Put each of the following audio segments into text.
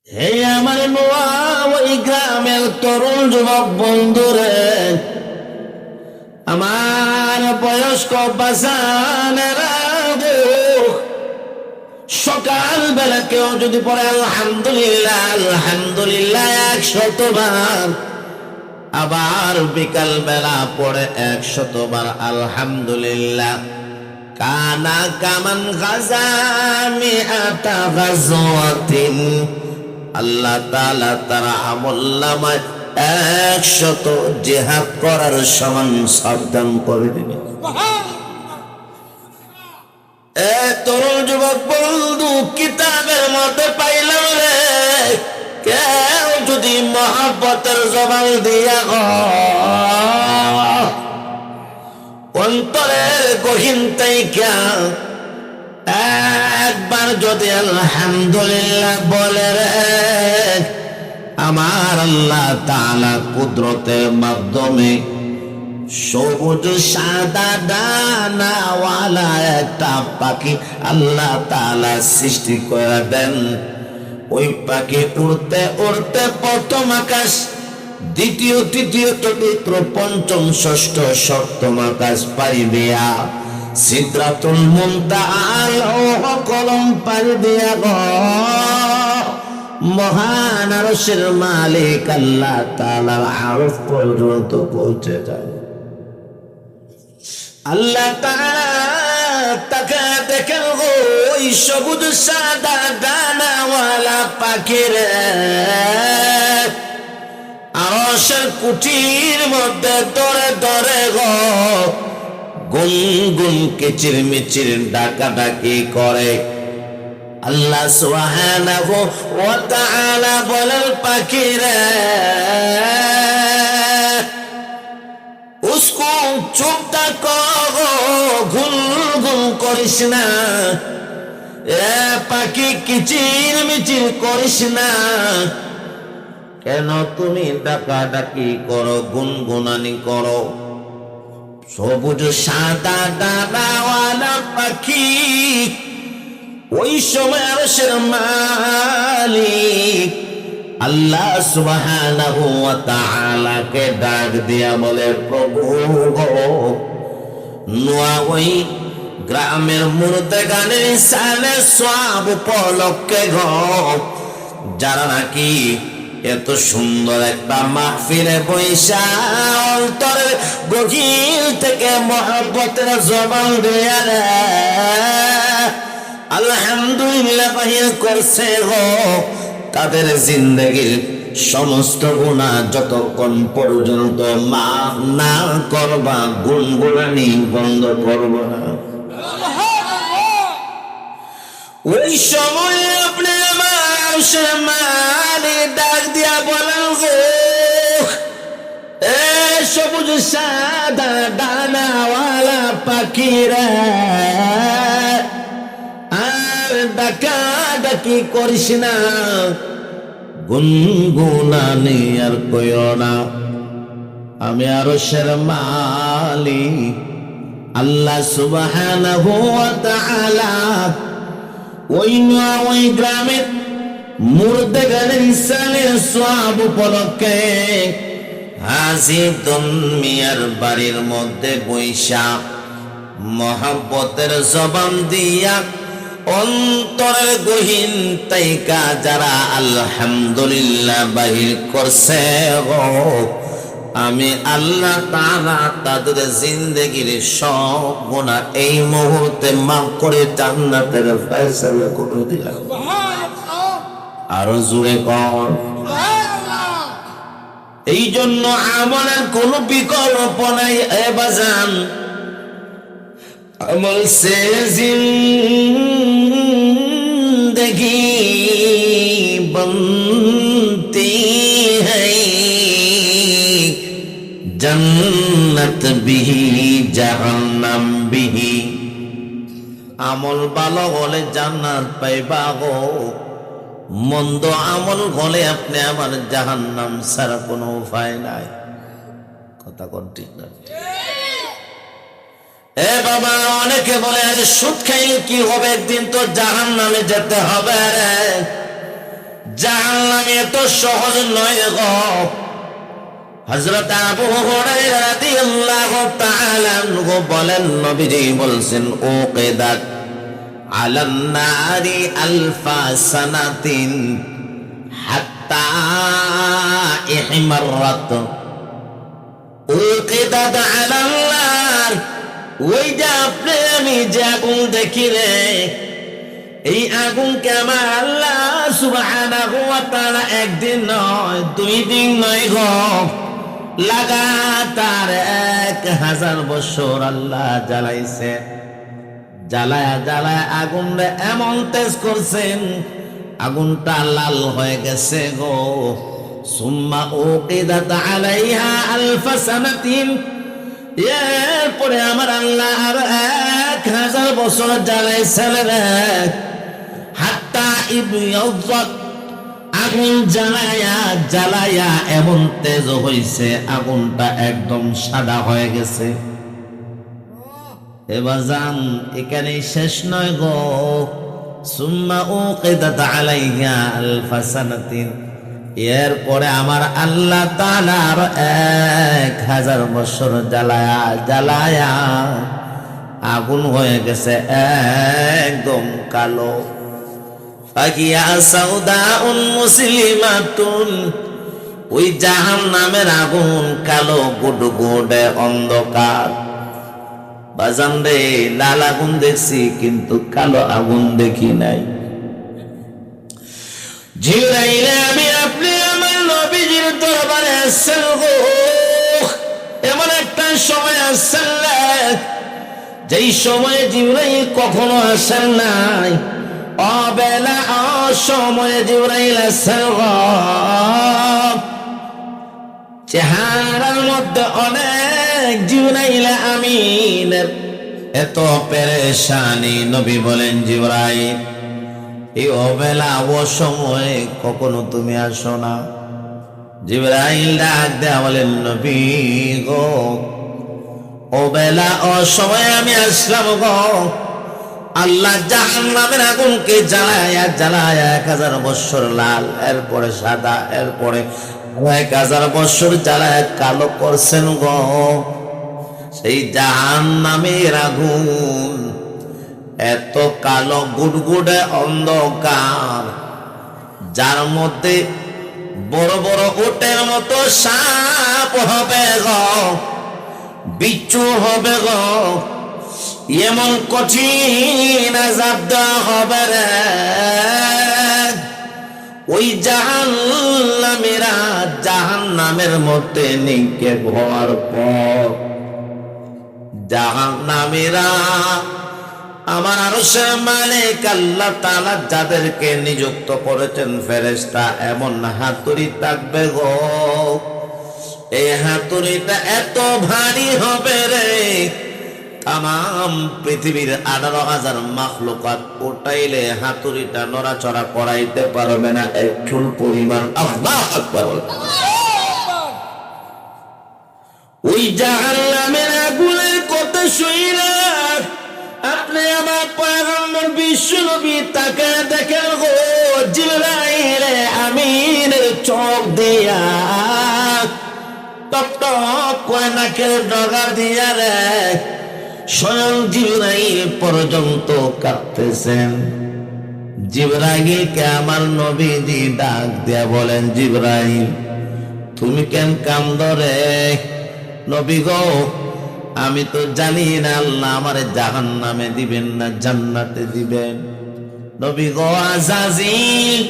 হে আমার নোয়া ওই গ্রামের তরুণ যুবক বন্ধুরে, আমার বয়স্ক বাসানেরা, সকাল বেলা কেউ যদি পড়ে আলহামদুলিল্লাহ আলহামদুলিল্লাহ 100 বার, আবার বিকাল বেলা পড়ে 100 বার আলহামদুলিল্লাহ, কানা কামান গাজা মিআতা গাজওয়াতিন, আল্লাহ তাআলা তার আমলনামায় 100 জিহাদ করার সমান সাবধান করে দিবেন। তরুণ যুবক বন্ধু, কিতাবের মধ্যে পাইলাম রে, কেউ যদি মহব্বতের জবান দিয়া অন্তরের গহীন তাইকা একবার যদি আলহামদুলিল্লাহ বলে রে, আমার আল্লাহ তাআলা কুদরতের মাধ্যমে সবুজ সাদা ডানাওয়ালা একটা পাখি আল্লাহ তাআলা সৃষ্টি করে দেন। ওই পাখি উড়তে উড়তে প্রথম আকাশ, দ্বিতীয় তৃতীয় চতুর্থ পঞ্চম ষষ্ঠ সপ্তম আকাশ পাড়ি দিয়া সিদরাতুল মুনতাহা কলম পাড়ি দিয়া মহান আরশের মালিক আল্লাহ তাআলার আরশ পর্যন্ত পৌঁছে যায়। আল্লাহ তাআলা তাকে দেখেন ওই সবুজ সাদা ডানাওয়ালা পাখির আরশের কুটির মধ্যে দরে দরে গুনগুন কিচির মিচির ডাকাডাকি করে। আল্লাহ সুবহানাহু ওয়া তাআলা বলেন পাখিরে, উসকো চুপ থাকো, গুনগুন করিস না, এ পাখি কিচির মিচির করিস না, কেন তুমি ডাকাডাকি করো, গুনগুনানি করো? সবুজ সাদা ডানাওয়ালা পাখি ওই সময় আরশের মালিক আল্লাহ সুবহানাহু ওয়া তাআলা কে ডাক দিয়া বলে, প্রভু গো, নোয়া ওই গ্রামের মুর্দেগানের সালে সওয়াব উপলক্ষে গো, যারা নাকি এত সুন্দর একটা মাহফিলে বৈশা অন্তরের গভীর থেকে মহব্বতের জবান দিয়া আলহামদুলিল্লাহ বাহির করছে গো, তাদের জিন্দেগির সমস্ত গুনাহ যতক্ষণ পর্যন্ত মাফ না করবা, গুনগুনানি বন্ধ করবা না। ওই সময় আপনি আমার মালি ডাক দিয়া বলেন গো, এ সবুজ সাদা ডানাওয়ালা পাখিরা, আর ডাকাডাকি করিস না, গুনগুনানি আর কইও না। আমি আরশের মালিক আল্লাহ সুবহানাহু ওয়া তাআলা ওই গ্রামের মুর্দেগানের ইসানের সওয়াব উপলক্ষে হাজিদুন মিয়ার বাড়ির মধ্যে বৈশা মহব্বতের জবান দিয়া অন্তরের গহীন তাইকা যারা আলহামদুলিল্লাহ বাহির করছে গো, আমি আল্লাহ তাআলা তাদের জিন্দেগির সব গুনাহ এই মুহূর্তে মাফ করে জান্নাতের ফয়সালা করে দিলাম। আরো জোরে কর। এই জন্য আমলের কোনো বিকল্প নাই এ বাজান, আমল সে জিন্দেগি बनती है, जन्नत भी जहन्नम भी। আমল ভালো হলে জান্নাত পাইবা গো, মন্দ আমল হলে আপনি আমার জাহান্নাম ছাড়া কোনো উপায় নাই। কথা কোন ঠিক না? এ বাবা, অনেকে বলে আজ সুদ খাইলে কি হবে, একদিন তো জাহান্নামে যেতে হবে। জাহান্নাম এত সহজ নয় গো। হযরত আবু হুরায়রা রাদিয়াল্লাহু তাআলা আনহু বলেন, নবীজি বলছেন, উকিদাত আলান নারি আলফা সানাতিন হাত্তা ইহমাররাত। উকিদাত আলান নার, ওই যে আপনি আমি যে আগুন দেখি রে, এই আগুনকে আমার আল্লাহ সুবহানাহু ওয়া তাআলা একদিন নয়, 2 দিন নয় গো, লাগাতার 1000 বছর আল্লাহ জ্বালাইছে। জ্বালায়া জ্বালায়া আগুনটা এমন তেজ করছেন, আগুনটা লাল হয়ে গেছে গো। সুম্মা উকিদাত আলাইহা আলফা সানাতিন, এরপরে আমার আল্লাহ আর 1000 বছর জ্বালাইছেন রে। হাত্তা ইবয়াযাত, আগুন জ্বালায়া জ্বালায়া এমন তেজ হইছে, আগুনটা একদম সাদা হয়ে গেছে। এবার যান, এখানেই শেষ নয় গো। সুম্মা উকিদাত আলাইহা আলফা সানাতিন, এরপরে আমার আল্লাহ তাআলা আর 1000 বছর জ্বালায়া জ্বালায়া আগুন হয়ে গেছে একদম কালো। ফাকিয়া সাউদাউন মুসলিমাতুন, ওই জাহান্নামের আগুন কালো গুডগুডে অন্ধকার। বাজান রে, লাল আগুন দেখছি কিন্তু কালো আগুন দেখি নাই। জিবরাইল আমি আপনি আমার নবীজির দরবারে আসছেন গো। এমন একটা সময় আসছেন যেই সময়ে জিবরাইল কখনো আসেন নাই। অবেলা অসময়ে জিবরাইল আসছেন গো। চেহারার মধ্যে অনেক জিবরাইল আমিনের এত পেরেশানি। নবী বলেন, জিবরাইল এই অবেলা অসময়ে কখনো তুমি আসো না। জিবরাইল ডাক দেয়া বলেন, নবী গো, অবেলা অসময়ে আমি আসলাম গো। আল্লাহ জাহান্নামের আগুনকে জ্বালায়া জ্বালায়া 1000 বছর লাল, এরপরে সাদা, এরপরে 1000 বছর জ্বালায়া কালো করছেন গো। সেই জাহান্নামের আগুন এত কালো গুডগুডে অন্ধকার, যার মধ্যে বড় বড় উটের মতো সাপ হবে গো, বিচ্ছু হবে গো। এমন কঠিন আযাব দেওয়া হবে রে। ওই জাহান্নামীরা জাহান্নামের মধ্যে নিক্ষেপ হওয়ার পর জাহান্নামীরা আমার আরশের মালিক আল্লাহ তাআলা যাদেরকে নিযুক্ত করেছেন ফেরেশতা, এমন হাতুড়ি থাকবে গো। এই হাতুড়িটা এত ভারী হবে রে, তাম পৃথিবীর 18,000 মাখলুকাত উঠাইলে হাতুড়িটা নড়াচড়া করাইতে পারবে না এক চুল পরিমাণ। আল্লাহু আকবার। ওই জাহান্নামের আগুনের কথা শুইলা আপনি আমার পয়গম্বর বিশ্ব নবী তাকে দেখেন গো। জিবরাইল আমিনের চোখ দিয়া টপ টপ করে নাকের ডগা দিয়া রে স্বয়ং জিবরাইল পর্যন্ত কাঁদতেছেন। জিবরাইলকে আমার নবীজি ডাক দিয়া বলেন, জিবরাইল তুমি কেন কান্দো রে? নবী গো, আমি তো জানি না আল্লাহ আমারে জাহান্নামে দিবেন না জান্নাতে দিবেন। নবী গো, আজাজিল,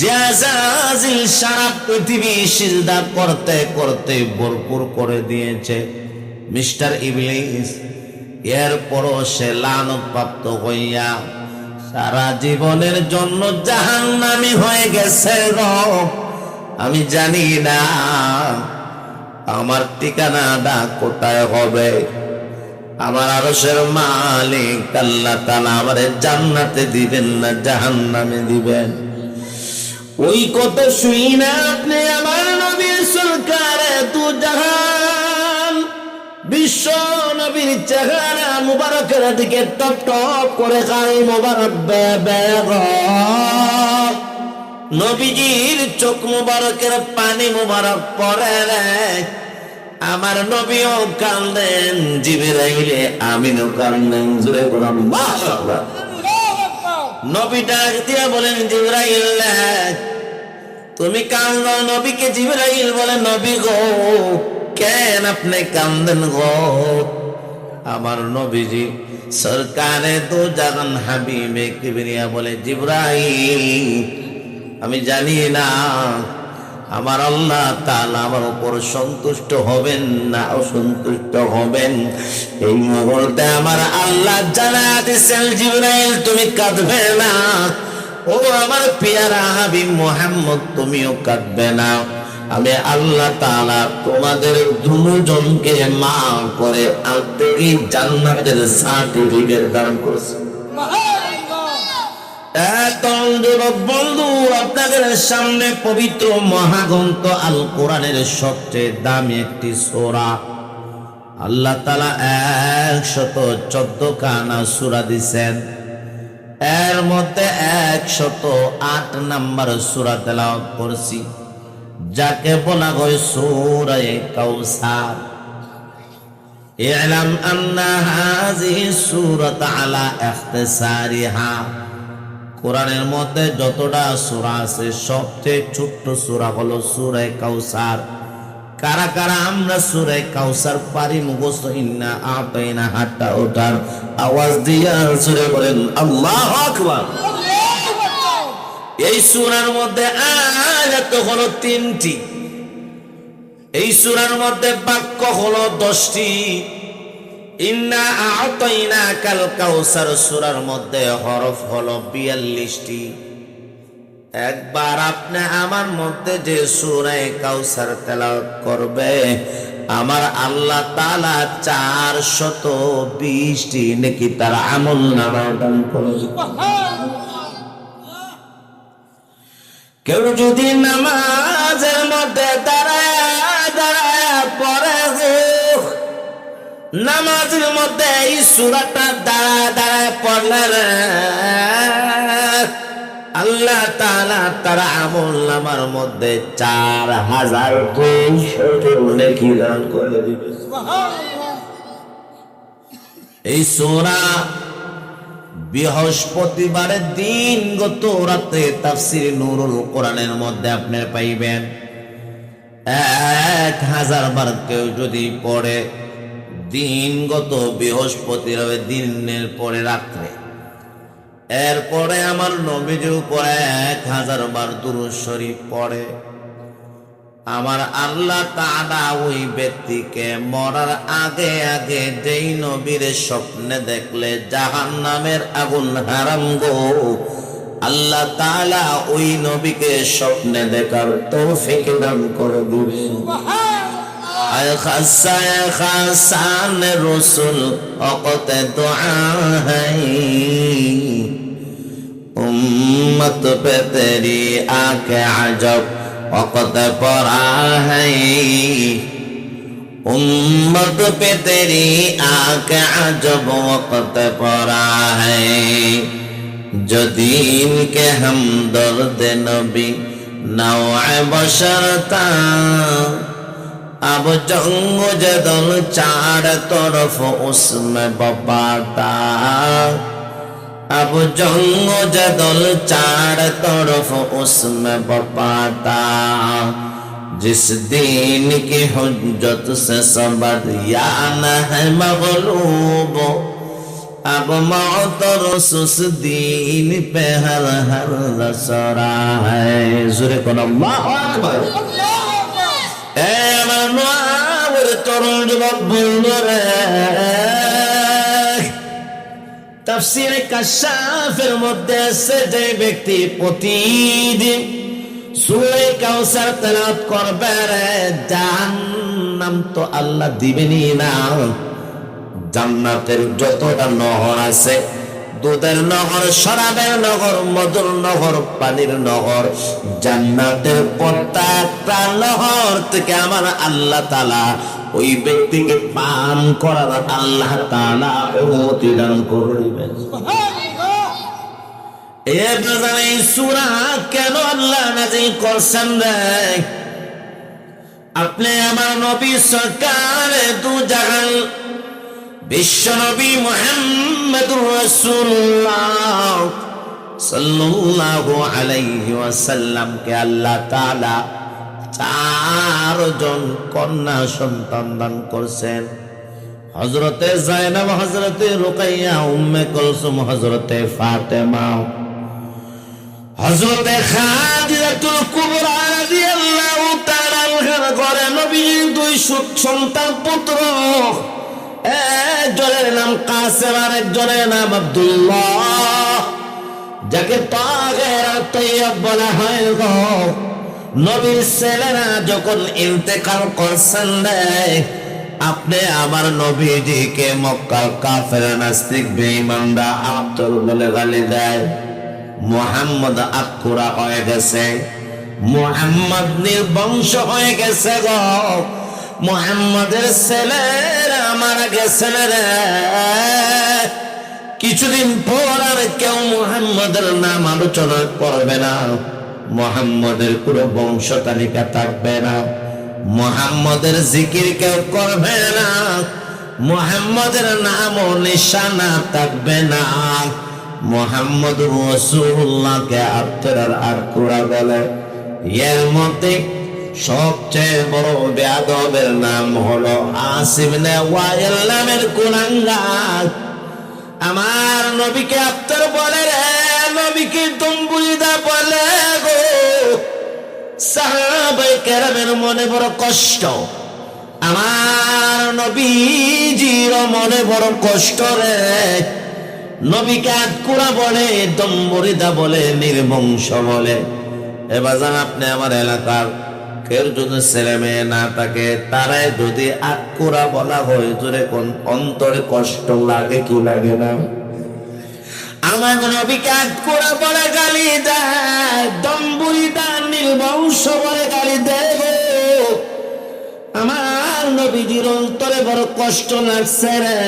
যে আজাজিল সারা পৃথিবী সিজদা করতে করতে ভরপুর করে দিয়েছে মিস্টার ইবলিস, এরপরও সে লানত প্রাপ্ত হইয়া সারা জীবনের জন্য জাহান্নামী হয়ে গেছে গো। আমি জানি না আমার ঠিকানাটা কোথায় হবে। আমার আরশের মালিক আল্লাহ তাআলা আমারে জান্নাতে দিবেন না জাহান্নামে দিবেন। ওই কথা শুই না আপনি আমার নবী সরকারে দু জাহান বিশ্ব নবীর চেহারা মুবারকের দিকে টপ টপ করে খাই মুবারক বেগ নবীজির চোখ মুবারকের পানি মুবারক পড়ে রে, আমার নবীও কান্দেন, জিবরাইলে আমিনও কান্দেন। জোরে বলুন আল্লাহু আকবার। নবী ডাক দিয়া বলেন, জিবরাইল তুমি কান্দো। নবীকে জিবরাইল বলে, নবী গো কেন আপনি কান্দেন গো? আমার নবীজি সরকারে দো জাহান হাবিবে কিবরিয়া বলে, জিবরাইল আমি জানি না আমার আল্লাহ তাআলা আমার উপর সন্তুষ্ট হবেন না অসন্তুষ্ট হবেন। এই মুহূর্তে আমার আল্লাহ জানা দিয়েছেন, জিবরাইল তুমি কাঁদবে না, ও আমার পেয়ারা হাবিব মুহাম্মদ তুমিও কাঁদবে না। আমি আল্লাহ তাআলা তোমাদের দুজনকে মাফ করে আত্মীয় জান্নাতের সার্টিফিকেট দান করেছে। বন্ধু, আপনাদের সামনে পবিত্র মহাগ্রন্থ আল কোরআনের সবচেয়ে দামি একটি সূরা আল্লাহ তাআলা 114 খানা সূরা দিয়েছেন। এর মধ্যে 108 নম্বর সূরা তেলাওয়াত করছি, যাকে বলা হয় সূরা কাউসার। ই'লাম আন্না হাযিহি সূরাত আলা ইখতিসারিহা। কোরআনের মধ্যে যতটা সূরা আছে সবচেয়ে ছোট্ট সূরা হলো সূরা কাউসার। কারা কারা আমরা সূরা কাউসার পারি মুখস্থ? ইন্না আতাইনা হাতটা ওঠার আওয়াজ দিয়া সূরা বলেন আল্লাহু আকবার। এই সূরার মধ্যে আয়াত হলো 3টি, এই সূরার মধ্যে বাক্য হলো 10টি। ইন্না আতাইনা কাল কাউসার সূরার মধ্যে হরফ হলো 42টি। একবার আপনি আমার মধ্যে যে সূরা কাউসার তেলাওয়াত করবে, আমার আল্লাহ তাআলা 420টি নেকি তার আমলনামায় দান করবে। কেউ যদি নামাজের মধ্যে দাঁড়ায় দাঁড়ায় পড়ে গো, নামাজের মধ্যে এই সূরাটা দাঁড়ায় দাঁড়ায় পড়লে আল্লাহ তাআলা তার আমলনামার মধ্যে 4200 নেকি দান করে দিবে। এই সূরা বৃহস্পতিবারের দিন গত রাতে তাফসীর নূরুল কোরআনের মধ্যে আপনি পাইবেন 1000 বার কেউ যদি পড়ে দিনগত বৃহস্পতিবার দিনের পরে রাত্রে, এরপরে আমার নবীজির উপরে 1000 বার দুরূদ শরীফ পড়ে, আমার আল্লাহ তাআলা ওই ব্যক্তিকে মরার আগে আগে যেই নবীর স্বপ্নে দেখলে জাহান্নামের আগুন হারাম গো, আল্লাহ তাআলা ওই নবীকে স্বপ্নে দেখার তৌফিক দান করে দিবেন। আয় খাসান রসুল অকতে দুআ হাই, উম্মত পে তেরি আকে আজব वक़्त पड़ा है, उम्मत पे तेरी आके अजब वक़्त पड़ा है, जो दीन के हमदर्द नबी नौए बशर था, अब जंग जदल चार तरफ उसमें बपाता, अब जंग जदल चार तरफ उसमें बपाता, जिस दीन की हुज्जत से सबरियान है मगलूब, अब मौत रसूस दीन पे हर हर रसरा है। ज़ुरे को अल्लाहु अकबर। ए मनवार तरुण जुबान बुलरे তাফসীরে কাশাফের মধ্যে আছে যে ব্যক্তি প্রতিদিন সূরা কাউসার তেলাওয়াত করবে জাহান্নাম তো আল্লাহ দিবেনই না, জান্নাতের যতটা নহর আছে, দুধের নহর, শরাবের নহর, মধুর নহর, পানির নহর, জান্নাতের প্রত্যেকটা নহর থেকে আমার আল্লাহ তাআলা ওই ব্যক্তিকে পান করার আল্লাহ তাআলা অনুমতি দান করবেন। এ বাজার এই সূরা কেন আল্লাহ নাযিল করছেন রে? আপনি আমার নবী সরকার দু জাহান বিশ্ব নবী মুহাম্মদুর রাসূলুল্লাহ সাল্লাল্লাহু আলাইহি ওয়াসাল্লাম কে আল্লাহ তাআলা চারজন কন্যা সন্তান দান করছেন। হযরতে যায়েনব, হযরতে রুকাইয়া, উম্মে কুলসুম, হযরতে ফাতেমা, হযরতে খাদিজাতুল কুবরা রাদিয়াল্লাহু তাআলা আনহার ঘরে নবীর দুই সন্তান পুত্র, একজনের নাম কাসেম আর একজনের নাম আব্দুল্লাহ, যাকে তাহের আর তৈয়ব বলা হয় গো। নবীর ছেলেরা যখন ইন্তেকাল করছেন রে, আপনি আমার নবীজিকে মক্কার কাফের নাস্তিক বেঈমানরা আব্দুল বলে গালি দেয়। মুহাম্মদ আকুরা হয়ে গেছে, মুহাম্মদ নির্বংশ হয়ে গেছে গো। মুহাম্মদের ছেলেরা মারা গেছে রে। কিছুদিন পর আর কেউ মুহাম্মদের নাম আলোচনা করবে না, মুহাম্মদের পুরো বংশ তালিকা থাকবে না, মুহাম্মদের জিকির কেউ করবে না, মুহাম্মদের নাম ও নিশানা থাকবে না। মুহাম্মদ রাসূলুল্লাহকে আপনার আর কুরা বলে। এর মধ্যে সবচেয়ে বড় বেয়াদবের নাম হলো আসিম ইবনে ওয়াইল নামের কুলাঙ্গার। আমার নবীকে আপনার বলে রে, নবীকে দম্বুলিদা বলে গো। সাহাবায়ে কেরামের মনে বড় কষ্ট, আমার নবীজির মনে বড় কষ্ট রে। নবীকে আটকুরা বলে, দম্বুলিদা বলে, নির্বংশ বলে। এবার জান আপনি আমার এলাকার কেউ যদি ছেলে মেয়ে না থাকে, তারাই যদি আটকুরা বলা হয়, জোরে কোন অন্তরে কষ্ট লাগে কি লাগে না? আমার নবীকে আটকুরা বলে গালি দেয়, দম্বুলিদা নির্বংশ বলে গালি দেব। আমার নবীজির অন্তরে বড় কষ্ট লাগছে রে।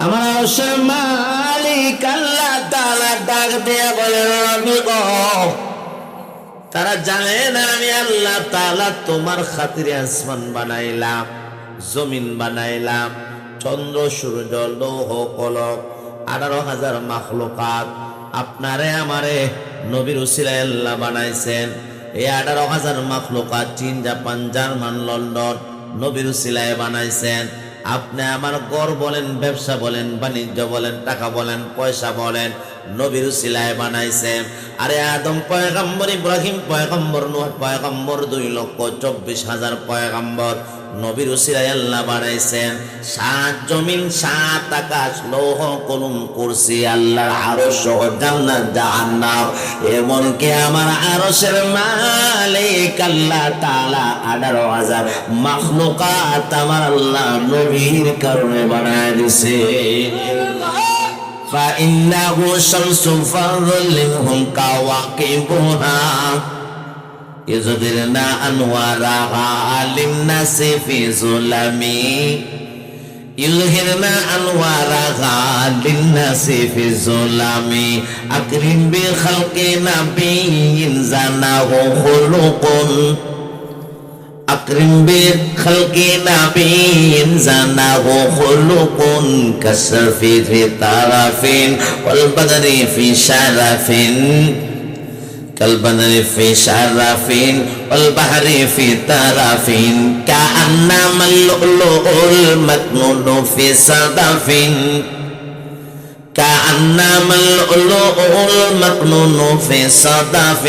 আমার আরশের মালিক আল্লাহ তাআলা ডাক দিয়ে বলে, নবী গো, তারা জানে না আমি আল্লাহ তাআলা তোমার খাতিরে আসমান বানাইলাম, জমিন বানাইলাম, চন্দ্র সূর্য লৌহ কলম 18,000 মাখলুকাত আপনারে আমারে নবীর উসিলায় আল্লাহ বানাইছেন। এই 18,000 মাখলুকাত চীন, জাপান, জার্মান, লন্ডন নবীর উসিলায় বানাইছেন। আপনি আমার ঘর বলেন, ব্যবসা বলেন, বাণিজ্য বলেন, টাকা বলেন, পয়সা বলেন, নবীর উসিলায় বানাইছেন। আরে আদম পয়গম্বর, ইব্রাহিম পয়গম্বর, নূহ পয়গম্বর, 2,24,000 পয়গম্বর নবীর উসিলায় আল্লাহ বানাইছেন। 7 জমিন, 7 আকাশ, লৌহ কলম, কুরসি, আল্লাহর আরশ ও জান্নাত জাহান্নাম, এমনকি আমার আরশের মালিক আল্লাহ তাআলা 18,000 মাখলুকাত আমার আল্লাহ নবীর কারণে বানায় দিয়েছে। فإنه شمس فظلهم كواكبها يظهرن أنوارها للناس في ظلم يظهرن أنوارها للناس في الظلم أكرم بخلق نبي زنه خلق أكرم بخلق نبي زنه خلق كالشرف في طرف والبدر في شرف كالبدر في شرف والبحر في طرف كأنما اللؤلؤ المكنون في صدف كأنما اللؤلؤ المكنون في صدف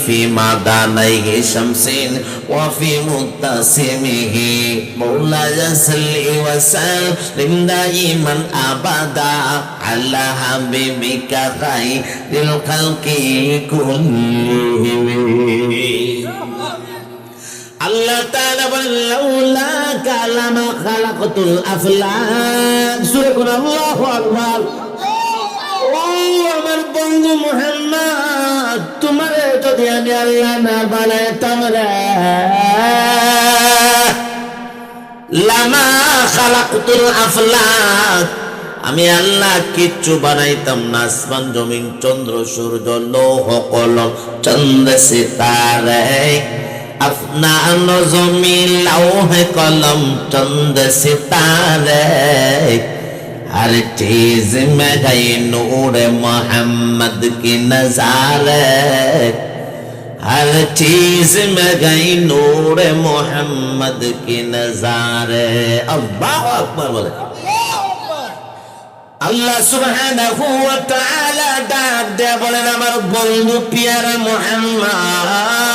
في معدنيه شمس وفي متسمه مولاي صل وسلم دائما أبدا على حبيبك خير الخلق كلهم আল্লাহ তাআলা বলেন, লাউলাকা লামা খালাকতুল আফলাক। সূরা কোন আল্লাহু আকবার। ও আমার বন্ধু মুহাম্মদ, তোমারে যদি আমি আল্লাহ না বানাইতাম রে, লামা খালাকতুল আফলাক, আমি আল্লাহ কিচ্ছু বানাইতাম না, আসমান জমিন চন্দ্র সূর্য লৌহ কলম চন্দ্র সিতারে, আসমান জমিন লৌহ কলম চন্দ্র সিতারে, हर चीज में गई नूर मोहम्मद की नजारे, हर चीज में गई नूर मोहम्मद की नजारे। अल्लाह अकबर बोले। আল্লাহ সুবহানাহু ওয়া তাআলা ডাক দেয়া বলেন, আমার বন্ধু পিয়ারা মুহাম্মদ,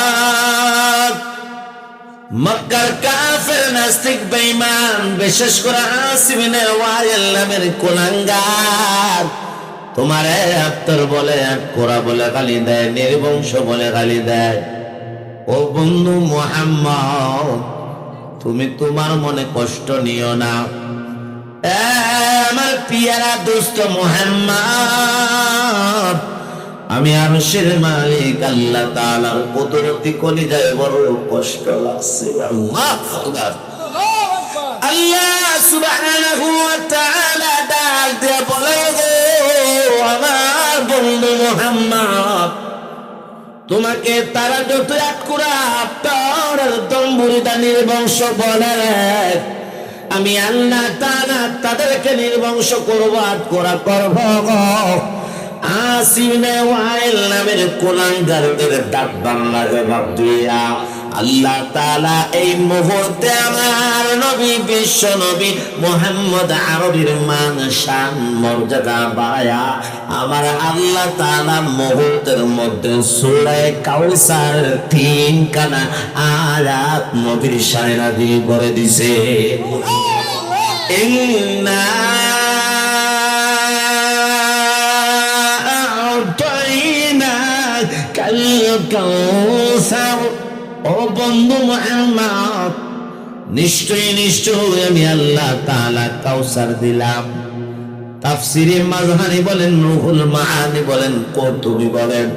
মক্কার কাফের নাস্তিক বেঈমান, বিশেষ করে আসিফ ইবনে ওয়াইল নামের কুলাঙ্গার তোমারে আত্তর বলে, কোরা বলে গালি দেয়, নির্বংশ বলে গালি দেয়। ও বন্ধু মুহাম্মদ, তুমি তোমার মনে কষ্ট নিও না। আমার পিয়ারা দোস্ত মুহাম্মদ, আমি আরশের মালিক আল্লাহ তাআলার কুদরতি কলিজায় বড় কষ্ট লাগছে। আল্লাহু আকবার। আল্লাহ সুবহানাহু ওয়া তাআলা ডাক দিয়ে বলে, আমার বন্ধু মুহাম্মদ, তোমাকে তারা যত আটকুরা আপনার দম্বুরিদা নির্বংশ বলে, আমি আল্লাহ তাআলা তাদেরকে নির্বংশ করব, আটকুরা করব। আসিফ ইবনে ওয়াইল নামের কুলাঙ্গারদের ডাকবান লাগে বাপ দিয়া আল্লাহ তাআলা এই মুহূর্তে আমার নবী বিশ্ব নবী মুহাম্মদ আরবীর মান শান মর্যাদা বাড়ায়া আমার আল্লাহ তাআলা মুহূর্তের মধ্যে সূরা কাউসার 3 খানা আয়াত নবীর শানে নাযিল করে দিয়েছে। ইন্না কাউসার, ও বন্ধু মুহাম্মদ, নিশ্চয় নিশ্চয় আমি আল্লাহ তাআলা কাউসার দিলাম। তাফসীরে মাজহারি বলেন, রুহুল মাআনি বলেন, কুরতুবী বলেন,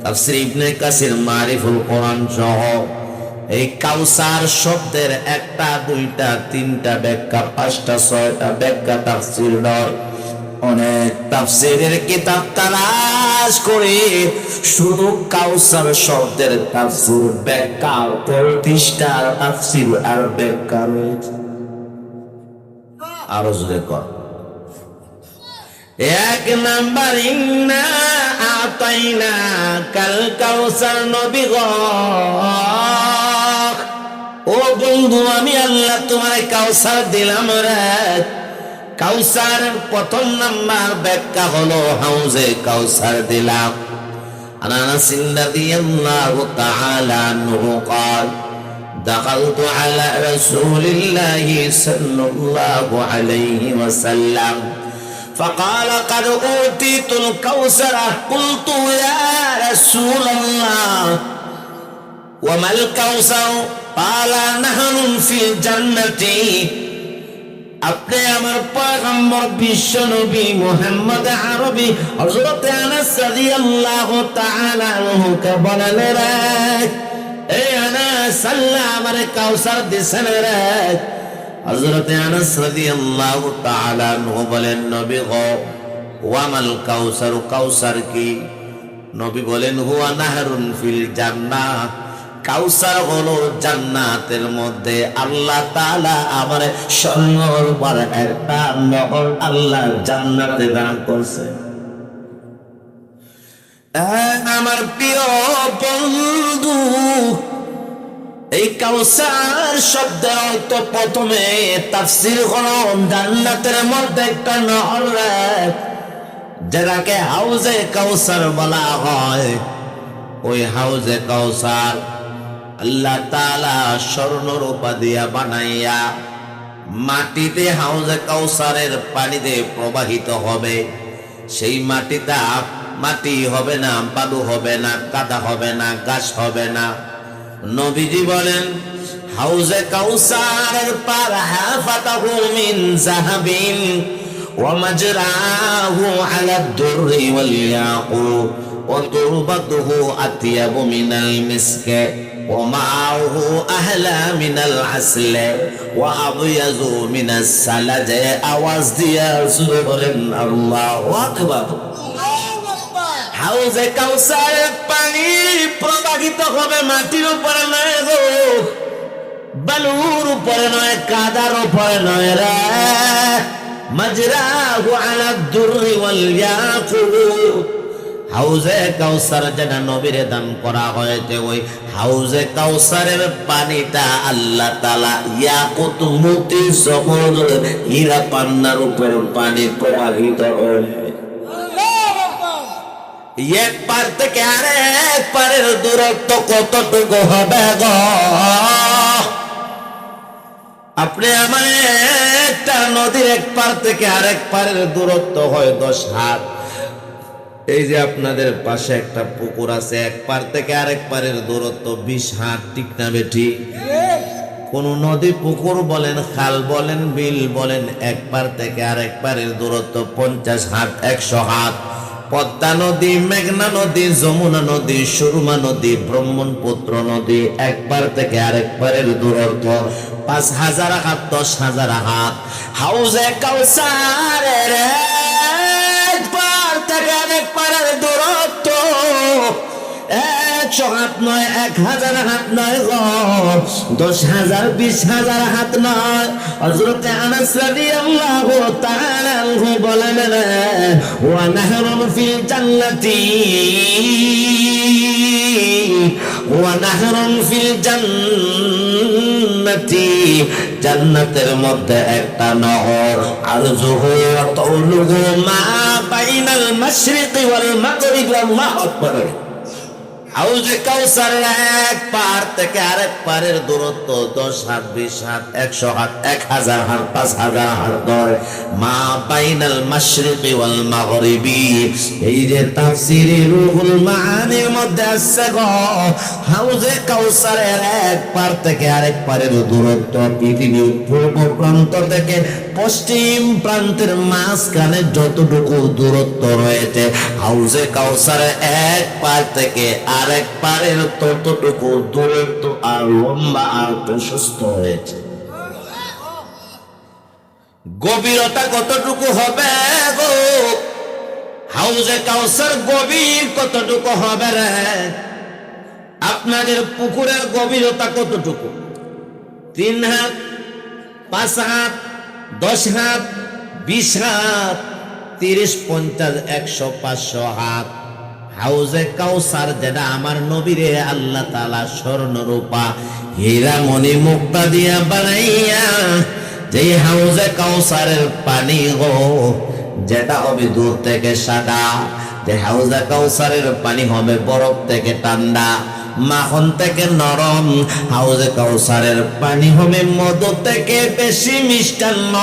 তাফসীর ইবনে কাসির মারিফুল কোরআন সহ এই কাউসার শব্দের একটা দুইটা তিনটা ব্যাখ্যা পাঁচটা ছয়টা ব্যাখ্যা তাফসীর নয়। অনেক তাফসীরের কিতাব তালাশ করে শুধু কাউসার শব্দের তাফসীর ব্যাখ্যা 35টা তাফসীর আর ব্যাখ্যা রয়েছে। আরো জোরে কর। এক নাম্বার, ইন্না আতাইনা কাল কাউসার, নবী গো, ও বন্ধু আমি আল্লাহ তোমার কাউসার দিলাম রে। কাউসার প্রথম নাম্বার ব্যাখ্যা হলো হাউজে কাউসার দিলাম। আনাস রাদিয়াল্লাহু তাআলা আনহু قال دخلت على رسول الله صلى الله عليه وسلم فقال قد أوتيت الكوثر قلت يا رسول الله وما الكوثر قال نهر في الجنة। আপনি আমার পয়গম্বর বিশ্ব নবী মুহাম্মদ আরবী হযরত আনাস রাদিয়াল্লাহু তাআলা আনহু কে বলেন, রে এই আনাস, আল্লাহ আমারে কাউসার দিছেন রে। হযরত আনাস রাদিয়াল্লাহু তাআলা আনহু বলেন, নবী গো, ওয়ামাল কাউসার, কাউসার কি? নবী বলেন, হুয়া নাহরুন ফিল জান্নাহ, কাউসার হলো জান্নাতের মধ্যে আল্লাহ তাআলা আমার স্বর্ণর পর একটা নহর আল্লাহ জান্নাতে দান করছে। আমার প্রিয় বন্ধু, এই কাউসার শব্দের অর্থ প্রথমে তাফসীর হলো জান্নাতের মধ্যে একটা নহর, যেটাকে হাউজে কাউসার বলা হয়। ওই হাউজে কাউসার আল্লাহ তাআলা স্বর্ণ রূপা দিয়া বানাইয়া মাটিতে হাউজে কাউসারের পানি দিয়ে প্রবাহিত হবে। সেই মাটিটা মাটি হবে না, বালু হবে না, কাদা হবে না, ঘাস হবে না। নবীজি বলেন, হাউজে কাউসারের পার হাফাতাহু মিন যাহাবিন ওয়া মাজরাহু আলা দুররি ওয়াল ইয়াকুত। وتربته أطيب من المسك ومعه أحلى من العسل وأبيض من الثلج আওয়াজ দিয়ে সুরে বলেন আল্লাহু আকবার। হাউজে কাউসারের পানি প্রবাহিত হবে মাটির উপরে নয় গো, বালুর উপরে নয়, কাদার উপরে নয় রে। মাজরাহু আলা দুররি ওয়াল ইয়াকুত। হাউজে কাউসার যেটা নবীরে দান করা হয়েছে, ওই হাউজে কাউসারের পানিটা আল্লাহ তাআলা ইয়াকুত মতি সমুদ্র হীরা পান্নার উপর পানি প্রবাহিত হয়। এক পার থেকে আরেক পারের দূরত্ব কতটুকু হবে গো? আপনি আমার একটা নদীর এক পার থেকে আরেক পারের দূরত্ব হয় 10 হাত। এই যে আপনাদের পাশে একটা পুকুর আছে, এক পার থেকে আরেক পারের দূরত্ব 20 হাত, ঠিক না বেঠি? কোন নদী, পুকুর বলেন, খাল বলেন, বিল বলেন, এক পার থেকে আরেক পারের দূরত্ব 50 হাত, 100 হাত। পদ্মা নদী, মেঘনা নদী, যমুনা নদী, সুরমা নদী, ব্রহ্মপুত্র নদী, এক পার থেকে আরেক পারের দূরত্ব 5000 হাত, 10000 হাত। হাউজে কাউসারের এক পার থেকে আরেক পারের দূরত্ব 100 হাত নয়, 1000 হাত নয় গো, 10,000, 20,000 হাত নয়। হযরত আনাস রাদিয়াল্লাহু তাআলা আনহু বলেন, ওয়া নাহরুন ফিল জান্নাতি, ওয়া নাহরুন ফিল জান্নাতি, জান্নাতের মধ্যে একটা নহর, আরজুহু ওয়া তাউলুহু মা বাইনাল মাশরিকি ওয়াল মাগরিব। আল্লাহু আকবার। হাউজে কাউসারের এক পার থেকে আরেক পারের দূরত্ব 10 হাত, 20 হাত, 100 হাত, 1000 হাত, 5000 হাত নয়। মা বাইনাল মাশরিকি ওয়াল মাগরিবি। এই যে তাফসীরে রুহুল মাআনির মধ্যে আছে গো, হাউজে কাউসারের এক পার থেকে আরেক পারের দূরত্ব পৃথিবীর পূর্ব প্রান্ত থেকে পশ্চিম প্রান্তের মাঝখানে যতটুকু দূরত্ব রয়েছে, হাউজে কাউসারের এক পার থেকে আরেক পারের ততটুকু দূরত্ব আর লম্বা আর প্রশস্ত হয়েছে। গভীরতা কতটুকু হবে গো? হাউজে কাউসার গভীর কতটুকু হবে রে? আপনাদের পুকুরের গভীরতা কতটুকু? 3 হাত, 5 হাত, 10 হাত, 20 হাত, 30, 50, 100, 500 হাত। হাউজে কাউসার যেটা আমার নবীরে আল্লাহ তাআলা স্বর্ণ রূপা হীরা মণি মুক্তা দিয়া বানাইয়া, যে হাউজে কাউসারের পানি গো, যেটা হবে দূর থেকে সাদা, যে হাউজে কাউসারের পানি হবে বরফ থেকে ঠান্ডা, মাখন থেকে নরম। হাউজে কাউসারের পানি হবে মধু থেকে বেশি মিষ্টান্ন।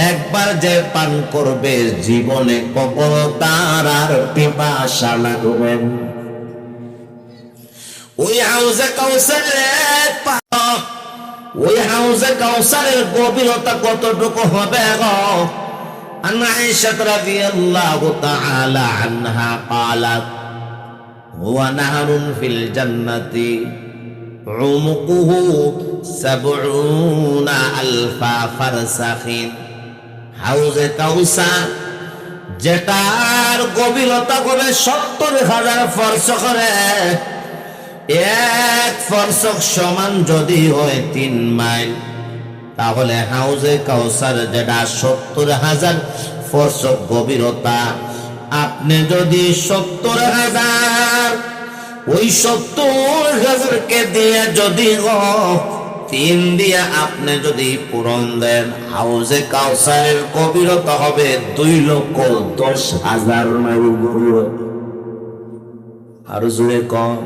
একবার যে পান করবে জীবনে কখনো তার আর পিপাসা লাগবে না। ওই হাউজে কাউসারের ওই হাউজে কাউসারের গভীরতা কতটুকু হবে গো? আয়েশা রাদিয়াল্লাহু তাআলা আনহা قالت هو نهر في الجنة عمقه 70,000 فرسخ। হাউজে কাউসার যেটার গভীরতা হবে 70,000 ফরসখ করে। এক ফরসখ সমান যদি হয় 3 মাইল, তাহলে হাউজে কাউসার যেটা 70,000 ফরসখ গভীরতা, আপনি যদি 70,000 ওই 70,000কে দিয়ে যদি 3 দিয়ে আপনি যদি পূরণ দেন, হাউজে কাউসারের গভীরতা হবে 2,10,000 মাইল গভীরতা। আর জোরে কম,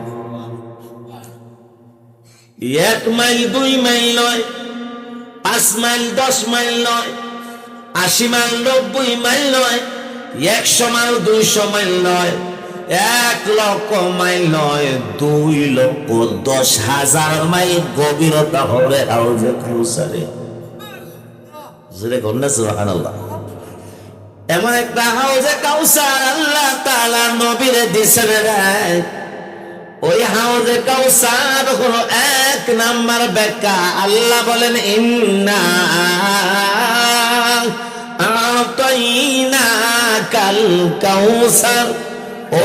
1 মাইল 2 মাইল নয়, 5 মাইল 10 মাইল নয়, 80 মাইল 90 মাইল নয়, 100 মাইল 200 মাইল নয়, 1,00,000 মাইল নয়, 2,10,000 মাইল গভীরতা হবে হাউজে কাউসারে। সুবহানাল্লাহ। এমন একটা হাউজে কাউসার আল্লাহ তাআলা নবীরে দিছেন রে। ওই হাউজে কাউসার হলো এক নাম্বার ব্যাখ্যা। আল্লাহ বলেন ইন্না আতাইনাকাল কাউসার। ও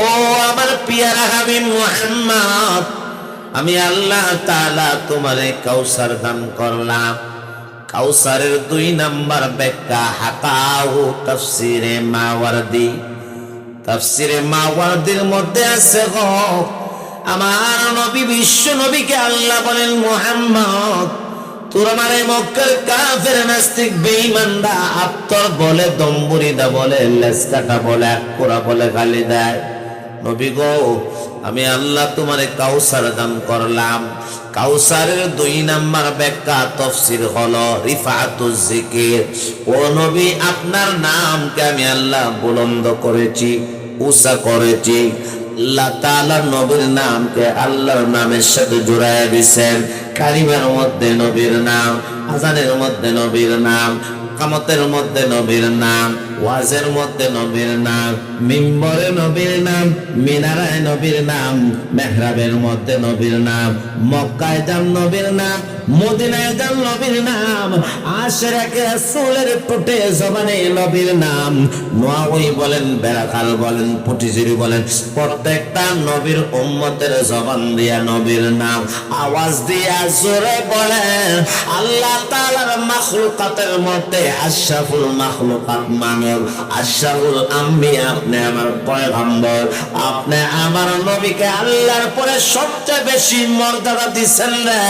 আমার পিয়ারা হাবিব মুহাম্মদ, আমি আল্লাহ তাআলা তোমারে কাউসার দান করলাম। কাউসারের 2 নাম্বার ব্যাখ্যা হাকাহু তাফসিরে মাওয়ারদি। তাফসিরে মাওয়ারদির মধ্যে আছে গো, আমার নবী বিশ্ব নবীকে আল্লাহ বলেন মুহাম্মদ, তোরা মারে মক্কার কাফের নাস্তিক বেঈমানরা আত্তর বলে, দম্বুরিদা বলে, লেসকাটা বলে, কোরা বলে গালি দেয়। নবী গো, আমি আল্লাহ তোমারে কাউসার দান করলাম। কাউসারের 2 নাম্বার ব্যাখ্যা তাফসীর হলো রিফাতুজ জিকির। ও নবী, আপনার নামকে আমি আল্লাহ বুলন্দ করেছি, উঁচা করেছি। আল্লাহ তাআলা নবীর নামকে আল্লাহর নামের সাথে জুড়ায় দিয়েছেন। কালিমার মধ্যে নবীর নাম, আযানের মধ্যে নবীর নাম, কামতের মধ্যে নবীর নাম, ওয়াজের মধ্যে নবীর নাম, মিম্বরে নবীর নাম, মিনারায় নবীর নাম, মেহরাবের মধ্যে নবীর নাম, মক্কায় যান নবীর নাম, মদিনায় যান নবীর নাম, আশরাকে রাসূলের ঠোঁটে জবানে নবীর নাম। নোয়াওই বলেন, বেড়াখাল বলেন, পটিজিরি বলেন, প্রত্যেকটা নবীর উম্মতের জবান দিয়া নবীর নাম আওয়াজ দিয়া জোরে বলেন। আল্লাহ তাআলার মাখলুকাতের মধ্যে আশরাফুল মাখলুকাত মানব, আশরাফুল আম্বিয়া, আপনি আমার পয়গম্বর, আপনি আমার নবীকে আল্লাহর পরে সবচেয়ে বেশি মর্যাদা দিচ্ছেন রে।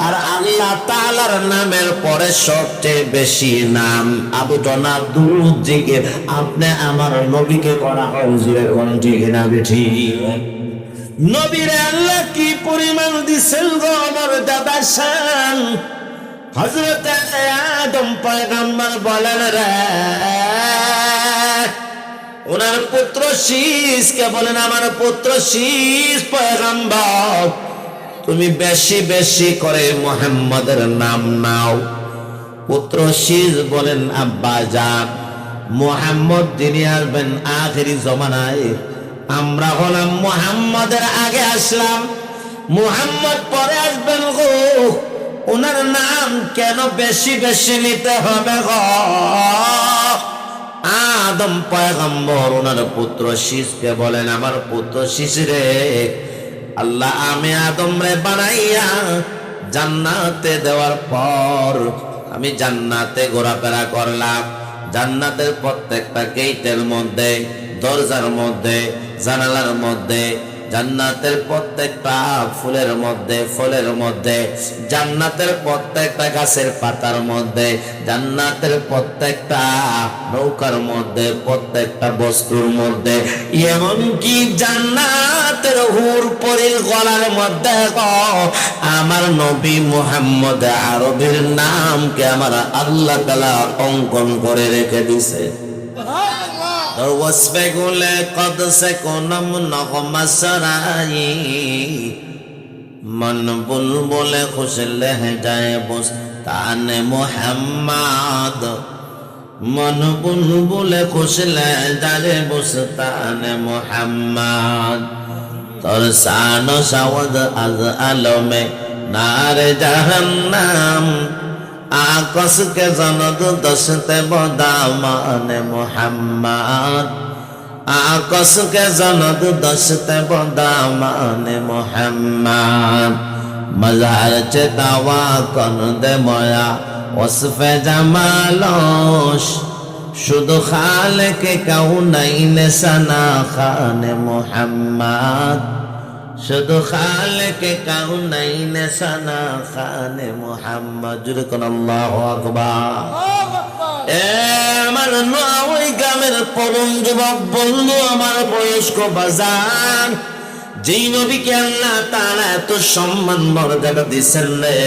আর আল্লাহ তাআলার নামের পরে সবচেয়ে বেশি নাম আবুদনা দুরূদ জিকির আপনি আমার নবীকে করা হয়। হুজুরের কোন ঠিক না বেঠি? নবীরে আল্লাহ কি পরিমাণ দিছেন গো আমার দাদা শান। হযরত আদম পয়গম্বর বলেন রে, ওনার পুত্র শীষকে বলেন, আমার পুত্র শীষ পয়গম্বর, তুমি বেশি বেশি করে মুহাম্মাদের নাম নাও। পুত্র শীষ বলেন, আব্বা জান, মুহাম্মদ যিনি আসবেন আখেরি জমানায়, আমরা হলাম মুহাম্মাদের আগে আসলাম, মুহাম্মদ পরে আসবেন গো। ওনার নাম কেন বেশি বেশি নিতে হবে গো? আদম পয়গম্বর ওনার পুত্র শীষকে বলেন, আমার পুত্র শীষ রে, আল্লাহ আমি আদম রে বানাইয়া জান্নাতে দেওয়ার পর আমি জান্নাতে ঘোরাফেরা করলাম। জান্নাতের প্রত্যেকটা গেটের মধ্যে, দরজার মধ্যে, জানালার মধ্যে, জান্নাতের প্রত্যেকটা ফুলের মধ্যে, ফলের মধ্যে, জান্নাতের প্রত্যেকটা গাছের পাতার মধ্যে, জান্নাতের প্রত্যেকটা নৌকার মধ্যে, প্রত্যেকটা বস্তুর মধ্যে, এমনকি জান্নাতের হুর পরীর গলার মধ্যে আমার নবী মুহাম্মদ আরবীর নামকে আমার আল্লাহ তাআলা অঙ্কন করে রেখে দিয়েছে। وصف گل قد سے کنم نغم سرائی من بلبل خوش لہجائے بستان محمد من بلبل خوش لہجائے بستان محمد ترسان و شود از علم نار جہنم आकस के जनद दशते बदामान मोहम्मद आकस के जनद दशते बदामान मोहम्मद मजार चेतावा कन दे मया वस्फे जमालोश शुद्ध खालिक कौनैन सना खान मोहम्मद শুধু খালেকে কাউনাইন সানা খানে মুহাম্মদ। জুরে কোন আল্লাহু আকবার। এ আমার নয় গ্রামের পরম যুবক বন্ধু, আমার বয়স্ক বাজার, যেই নবীকে আল্লাহ তাআলা এত সম্মান মর্যাদা দিয়েছেন রে,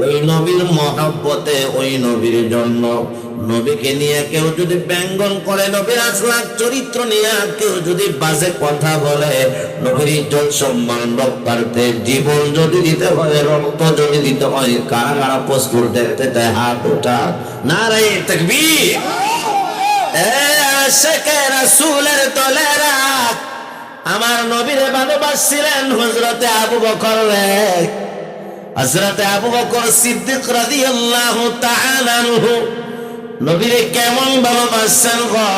ওই নবীর মহব্বতে, ওই নবীর জন্য নবীকে নিয়ে কেউ যদি ব্যঙ্গন করে, নবীর আখলাক চরিত্র নিয়ে কেউ যদি বাজে কথা বলে, নবীর ইজ্জত সম্মান রক্ষার্থে জীবন যদি দিতে হয়, রক্ত যদি দিতে হয়, কারা কারা প্রস্তুত দেখতে চায় হাত ওঠা। নারায়ে তাকবীর। আশেকে রাসূলের দলেরা আমার নবীরে ভালোবাসছিলেন হযরতে আবু বকর রে। হযরতে আবু বকর সিদ্দিক রাদিয়াল্লাহু তাআলা আনহু নবীরে কেমন ভালোবাসেন গো।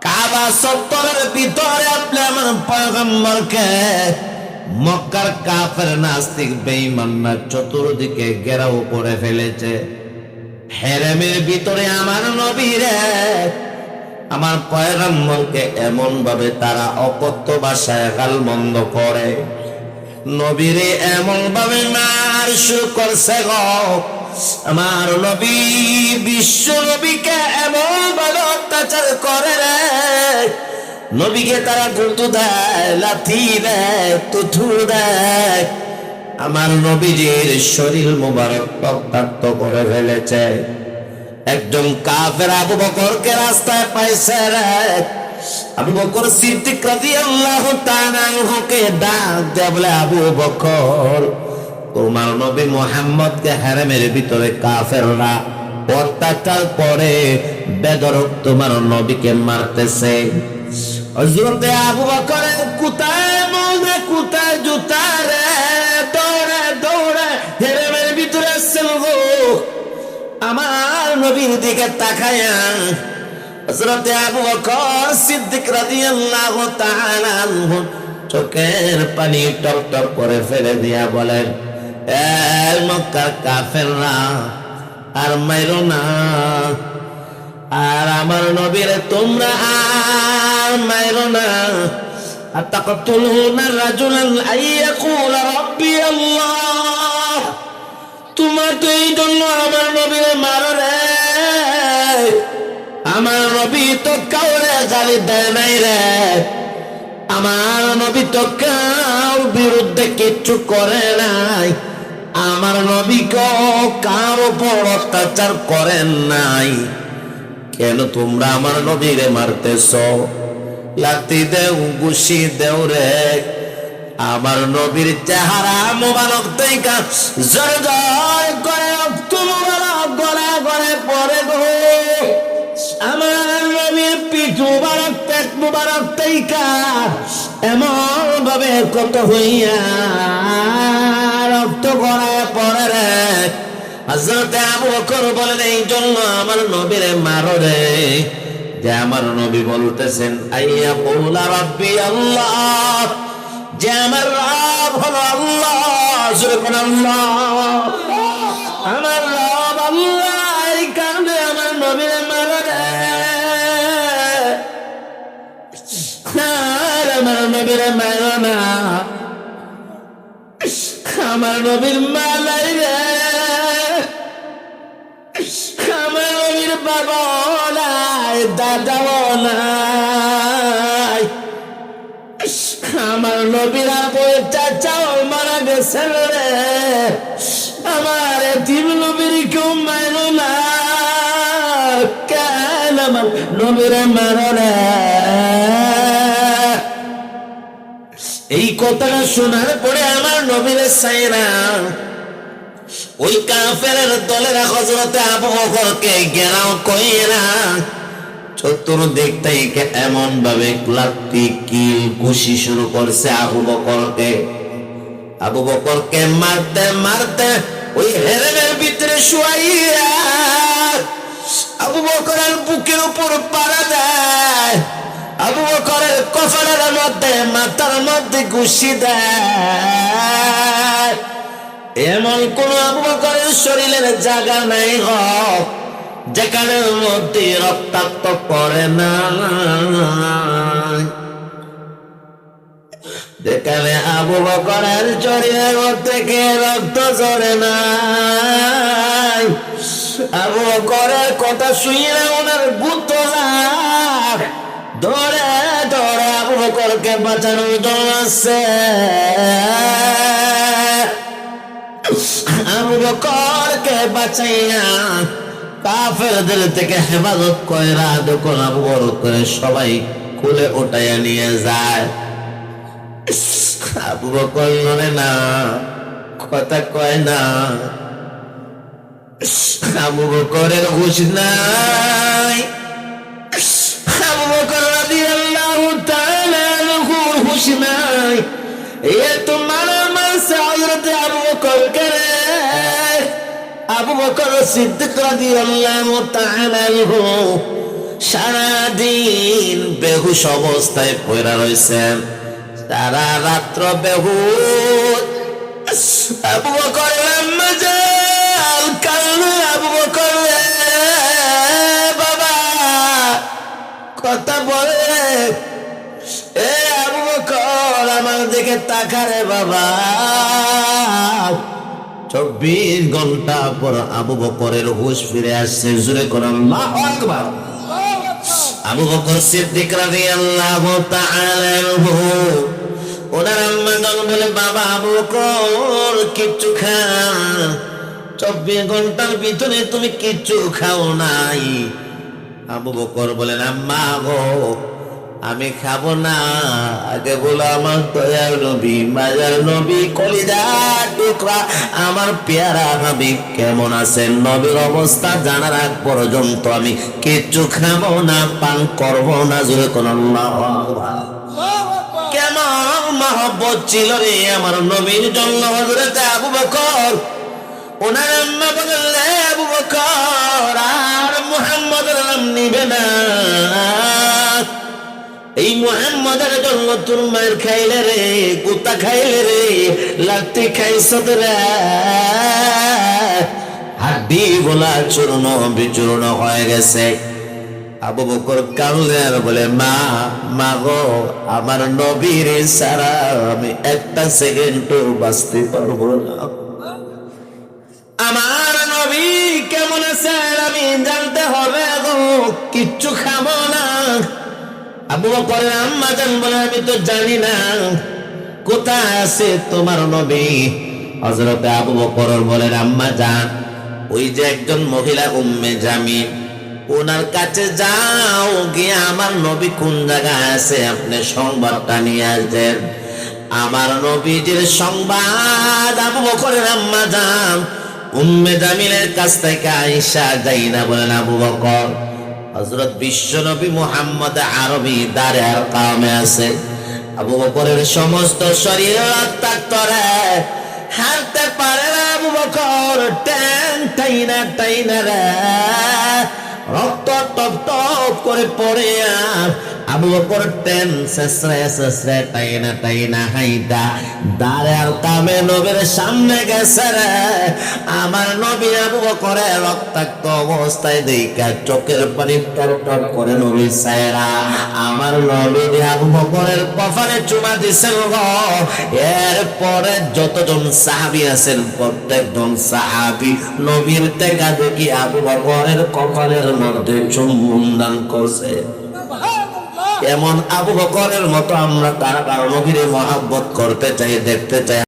কাবা চত্বরের ভিতরে আপনি আমার পয়গম্বরকে মক্কার কাফের নাস্তিক বেঈমানরা চতুর্দিকে ঘেরাও করে ফেলেছে। হেরেমের ভিতরে আমার নবীরে আমার পয়গম্বরকে এমন ভাবে তারা অকথ্য ভাষায় গালমন্দ করে, নবীরে এমন ভাবে মার শুরু করছে গো। আমার নবী বিশ্ব নবীকে এমন ভাবে অত্যাচার করে রে, নবীকে তারা গুঁতো দেয়, লাথি দেয়, তুথু দেয়। আমার নবীজির শরীর মুবারক রক্তাক্ত করে ফেলেছে। একজন কাফের আবু বকরকে রাস্তায় পাইছে রে। আবু বকর সিদ্দিক রাদিয়াল্লাহু তাআলা আনহুকে ডাক দেয়া বলে, আবু বকর তোমার নবী মুহাম্মদকে হারামের ভিতরে কাফেররা অত্যাচার করে বেদরক তোমার নবীকে মারতেছে। হযরতে আবু বকর কোথায় মনে কোথায় জুতা রে, দৌড়ে দৌড়ে হারামের ভিতরে আসছেন গো। আমার নবীর দিকে তাকায়া হযরতে আবু বকর সিদ্দিক রাদিয়াল্লাহু তাআলা আনহু চোখের পানি টপ টপ করে ফেলে দিয়া বলেন, এ মক্কার কাফেররা আর মাইরো না, আর আমার নবীরে তোমরা আর মাইরো না। আতাকতুলুনা রাজুলান আইয়াকুলা রাব্বি আল্লাহ, তোমার তো এই জন্য আমার নবীরে মারো রে। আমার নবী তো কাউরে গালি দেয় নাই রে, আমার নবী তো কার বিরুদ্ধে কিচ্ছু করে নাই, আমার নবী কার উপর অত্যাচার করেন নাই, কেন তোমরা আমার নবীরে মারতেছ? লাথি দেও, ঘুষি দেও রে। আমার নবীর চেহারা মোবারক দেখা জয় জয় করে রক্ত মোবারক গড়ে গড়ে পড়ে গো। আমার নবীর পিঠ মুবারক পেট মুবারক দেখা এমন ভাবে কত হইয়া রক্ত গড়ায় পড়ে রে। হযরতে আবু বকর বলেন, এই জন্য আমার নবীরে মারো রে, যে আমার নবী বলতেছেন আইয়া কৌলা রাব্বি আল্লাহ, যে আমার রব হলো আল্লাহ। জোরে কোন আল্লাহ, আমার রব আল্লাহ, এই কারণে আমার নবীরে মারো রে। আমার নবীরে মারো না, আমার নবীর মালাই রে, আমার নবীর বাবা নাই, দাদাও নাই, আমার নবীর বই চাচাও মারা গেছে রে। আমার এতিম নবীর কেউ মারো না, কেন আমার নবীরে মারো না? এই কথাটা শোনার পরে আমার নবীরে সাইরা ওই কাফেরের দলেরা হযরতে আবু বকরকে ঘেরাও কইরা চতুর্দিক থেকে এমন ভাবে লাথি কিল ঘুষি শুরু করছে আবু বকরকে। আবু বকরকে মারতে মারতে ওই হেরেমের ভিতরে শুয়াইয়া আবু বকরের বুকের উপর পাড়া দেয়, আবু বকরের কফালের মধ্যে মাথার মধ্যে ঘুষি দেয়। এমন কোন আবু বকরের শরীরের জায়গা নাই হোক যেখানের মধ্যে রক্তাক্ত করে না, যেখানে আবু বকরের শরীরের মধ্যে রক্ত ঝরে নাই। আবু বকরের কথা শুনে ওনার গুতলা ধরে ধরে আবু বকরকে বাঁচানোর জন্য আসছে। আবু বকরকে বাঁচাইয়া কাফেরদের থেকে হেফাজত কইরা যখন আবু বকর সবাই কোলে উঠাইয়া নিয়ে যায়, আবু বকর নড়ে না, কথা কয় না। আবু বকরের হুঁশ নাই, আবু বকর রাদিয়াল্লাহু তাআলা আনহুর হুঁশ নাই। এ তো মারছে হযরত আবু বকরকে রে। আবু বকর সিদ্দিক রাদিয়াল্লাহু তাআলা আনহু সারাদিন বেহুশ অবস্থায় পড়ে রয়েছেন, সারা রাত্র বেহুশ। আবু বকর আম্মা জান কান্না, আবু বকর বাবা কথা বলে, এ আবু বকর আমার দিকে তাকারে বাবা। 24 ঘন্টা পর আবু বকরের হুঁশ ফিরে আসছে। জোরে করে আল্লাহু আকবার। আবু বকর সিদ্দিক রাদিয়াল্লাহু তাআলা আনহু ওনার আম্মা জান বলে, বাবা আবু বকর কিচ্ছু খান, 24 ঘন্টার ভিতরে তুমি কিচ্ছু খাও নাই। আবু বকর বলেন, আম্মা গো আমি খাবো না, আগে বলো আমার দয়ার নবী, মাজার নবী, কলিজার টুকরা আমার পেয়ারা নবী কেমন আছেন। নবীর অবস্থা জানার আগ পর্যন্ত আমি কিচ্ছু খাবো না, পান করবো না। জোরে কোন আল্লাহু আকবার। কেমন মহব্বত ছিল রে আমার নবীর জন্য হযরত আবু বকর। ওনার আম্মা বললেন, আবু বকর আর মুহাম্মদের নাম নিবে না, এই মুহাম্মদের জন্য তোর মায়ের খাইলে রে, কুত্তা খাইলে রে, লাত্তি খাইছ রে, হাড্ডি গোলা চূর্ণ বিচূর্ণ হয়ে গেছে। আবু বকর কাঁদলে আর বলে, মা মা গো আমার নবীর ছাড়া আমি একটা সেকেন্ডও বাঁচতে পারবো না। আমার নবী কেমন আছেন আমি জানতে হবে গো, কিচ্ছু খাবো না। আবু বকরের আম্মা জান বলে, আমি তো জানি না কোথায় আছে তোমার নবী। হযরত আবু বকর বলেন, আম্মা জান ওই যে একজন মহিলা উম্মে জামিল, ওনার কাছে যাও, গিয়ে আমার নবী কোন জায়গায় আছে আপনি সংবাদটা নিয়ে আসবেন। আমার নবীজির সংবাদ আবু বকরের আম্মা জান উম্মে জামিলের কাছ থেকে আয়েশা যাইনা বলেন, আবু বকর হযরত বিশ্ব নবী মুহাম্মদ আরবি দারে আরকামে আছে। আবু বকরের সমস্ত শরীর রক্তাক্ত রে, হাঁটতে পারে না আবু বকর, টান টাইনা টাইনা রে রক্ত টপ টপ করে পড়ে। আর আবু বকর টেন শেষরে শেষরে টাইনা টাইনা হাইটা দারে আরকামে নবীর সামনে গেছে রে। আমার নবী আবু বকরের রক্তাক্ত অবস্থায় দেখা চোখের পানি টপ টপ করে নবী সায়রা আমার নবী আবু বকরের কপালে চুমা দিছেন গো। এরপরে যতজন সাহাবী আছেন প্রত্যেকজন সাহাবী নবীর থেকে দেখি আবু বকরের কপালের মধ্যে চুম্বন দান করছে। এমন আবু বকরের মতো আমরা কারা কারো নবীর মহব্বত করতে চাই, দেখতে চাই।